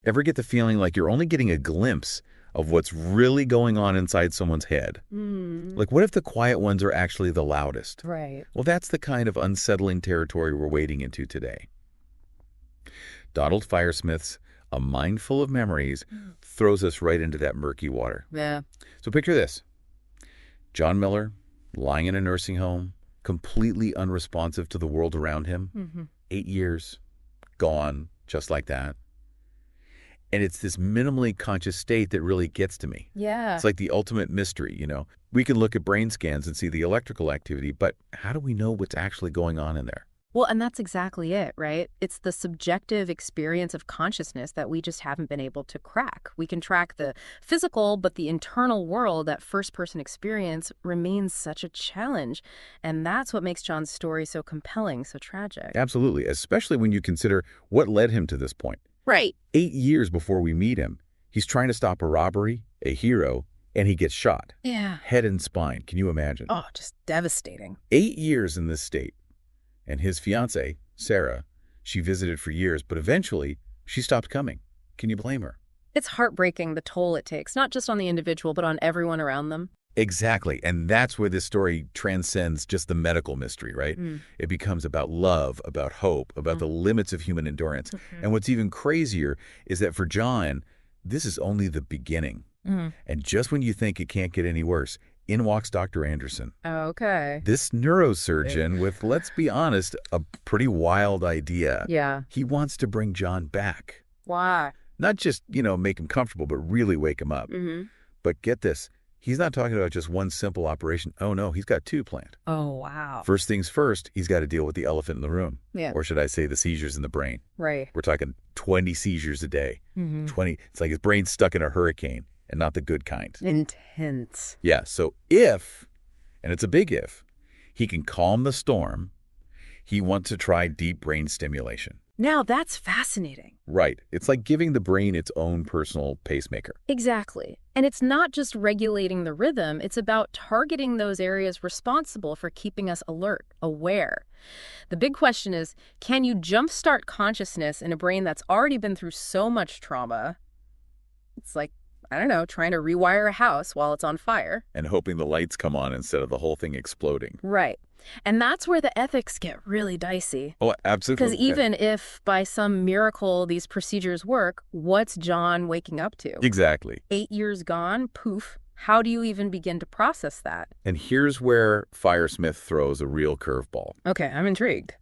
Ever get the feeling like you're only getting a glimpse of what's really going on inside someone's head? Mm, Like, what if the quiet ones are actually the loudest? right. Well, that's the kind of unsettling territory we're wading into today. Donald Firesmith's A Mind Full of Memories Mm. throws us right into that murky water. Yeah. So picture this. John Miller, lying in a nursing home, completely unresponsive to the world around him. Hmm. 8 years, gone, just like that. And it's this minimally conscious state that really gets to me. Yeah. It's like the ultimate mystery, you know. We can look at brain scans and see the electrical activity, but how do we know what's actually going on in there? Well, and that's exactly it, right? It's the subjective experience of consciousness that we just haven't been able to crack. We can track the physical, but the internal world, that first-person experience, remains such a challenge. And that's what makes John's story so compelling, so tragic. Absolutely, especially when you consider what led him to this point. Right. 8 years before we meet him, he's trying to stop a robbery, a hero, and he gets shot. Yeah. Head and spine, can you imagine? Oh, just devastating. 8 years in this state. And his fiancée, Sarah, she visited for years, but eventually she stopped coming. Can you blame her? It's heartbreaking, the toll it takes, not just on the individual, but on everyone around them. Exactly. And that's where this story transcends just the medical mystery, right? Mm. It becomes about love, about hope, about the limits of human endurance. Mhm. And what's even crazier is that for John, this is only the beginning. Mm. And just when you think it can't get any worse, in walks Dr. Anderson. Okay. This neurosurgeon with, let's be honest, a pretty wild idea. Yeah. He wants to bring John back. Why? Not just, make him comfortable, but really wake him up. Mm-hmm. But get this, he's not talking about just one simple operation. Oh, no, he's got two planned. Oh, wow. First things first, he's got to deal with the elephant in the room. Yeah. Or should I say the seizures in the brain. Right. We're talking 20 seizures a day. Mm-hmm. 20. It's like his brain's stuck in a hurricane, and not the good kind. Intense. Yeah, so if, and it's a big if, he can calm the storm, he wants to try deep brain stimulation. Now that's fascinating. Right. It's like giving the brain its own personal pacemaker. Exactly. And it's not just regulating the rhythm, it's about targeting those areas responsible for keeping us alert, aware. The big question is, can you jumpstart consciousness in a brain that's already been through so much trauma? It's like, I don't know, trying to rewire a house while it's on fire. And hoping the lights come on instead of the whole thing exploding. Right. And that's where the ethics get really dicey. Oh, absolutely. Because even if by some miracle these procedures work, what's John waking up to? Exactly. 8 years gone, poof. How do you even begin to process that? And here's where Firesmith throws a real curveball. Okay, I'm intrigued.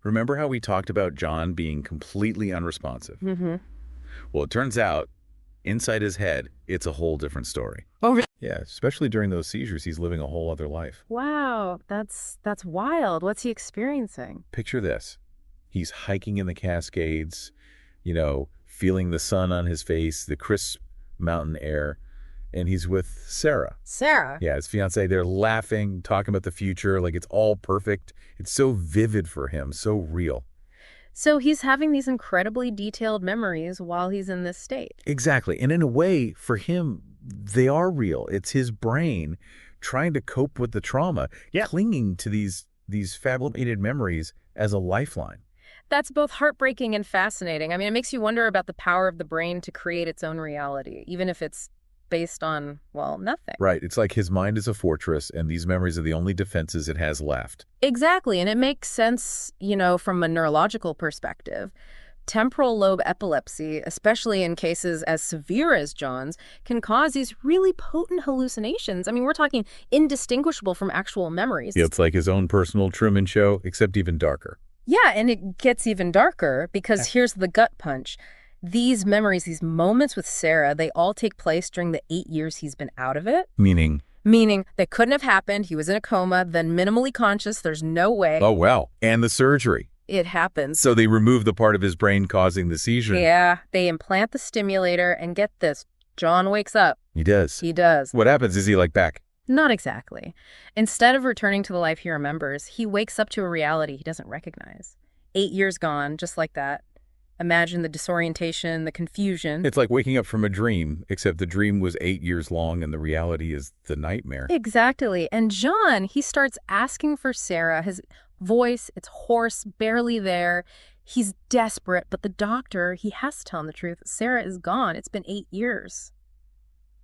Remember how we talked about John being completely unresponsive? Mm-hmm. Well, it turns out, inside his head, it's a whole different story. Oh, really? Yeah, especially during those seizures, he's living a whole other life. Wow, that's wild. What's he experiencing? Picture this. He's hiking in the Cascades, feeling the sun on his face, the crisp mountain air, and he's with Sarah. Sarah? Yeah, his fiancée. They're laughing, talking about the future, like it's all perfect. It's so vivid for him, so real. So he's having these incredibly detailed memories while he's in this state. Exactly. And in a way, for him, they are real. It's his brain trying to cope with the trauma, clinging to these fabricated memories as a lifeline. That's both heartbreaking and fascinating. I mean, it makes you wonder about the power of the brain to create its own reality, even if it's based on, well, nothing. Right. It's like his mind is a fortress, and these memories are the only defenses it has left. Exactly. And it makes sense, from a neurological perspective. Temporal lobe epilepsy, especially in cases as severe as John's, can cause these really potent hallucinations. I mean, we're talking indistinguishable from actual memories. Yeah, it's like his own personal Truman Show, except even darker. Yeah, and it gets even darker because here's the gut punch. These memories, these moments with Sarah, they all take place during the 8 years he's been out of it. Meaning they couldn't have happened. He was in a coma, then minimally conscious. There's no way. Oh, wow. And the surgery. It happens. So they remove the part of his brain causing the seizure. Yeah, they implant the stimulator, and get this, John wakes up. He does. He does. What happens? Is he back? Not exactly. Instead of returning to the life he remembers, he wakes up to a reality he doesn't recognize. 8 years gone, just like that. Imagine the disorientation, the confusion. It's like waking up from a dream, except the dream was 8 years long and the reality is the nightmare. Exactly. And John, he starts asking for Sarah. His voice, it's hoarse, barely there. He's desperate, but the doctor, he has to tell him the truth. Sarah is gone. It's been 8 years.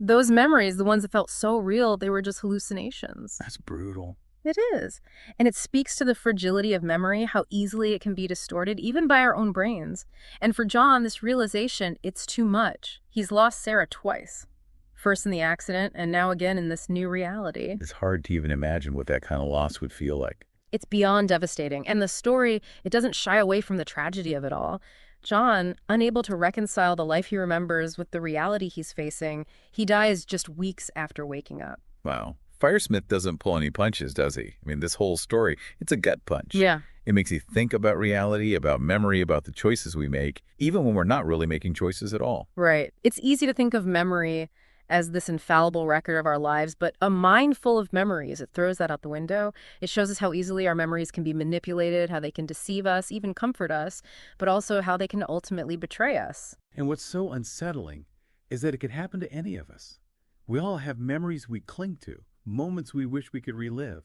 Those memories, the ones that felt so real, they were just hallucinations. That's brutal. It is. And it speaks to the fragility of memory, how easily it can be distorted, even by our own brains. And for John, this realization, it's too much. He's lost Sarah twice. First in the accident, and now again in this new reality. It's hard to even imagine what that kind of loss would feel like. It's beyond devastating. And the story, it doesn't shy away from the tragedy of it all. John, unable to reconcile the life he remembers with the reality he's facing, he dies just weeks after waking up. Wow. Firesmith doesn't pull any punches, does he? I mean, this whole story, it's a gut punch. Yeah. It makes you think about reality, about memory, about the choices we make, even when we're not really making choices at all. Right. It's easy to think of memory as this infallible record of our lives, but a mind full of memories, it throws that out the window. It shows us how easily our memories can be manipulated, how they can deceive us, even comfort us, but also how they can ultimately betray us. And what's so unsettling is that it could happen to any of us. We all have memories we cling to, moments we wish we could relive.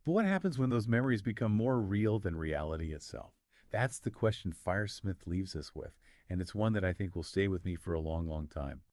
But what happens when those memories become more real than reality itself? That's the question Firesmith leaves us with, and it's one that I think will stay with me for a long, long time.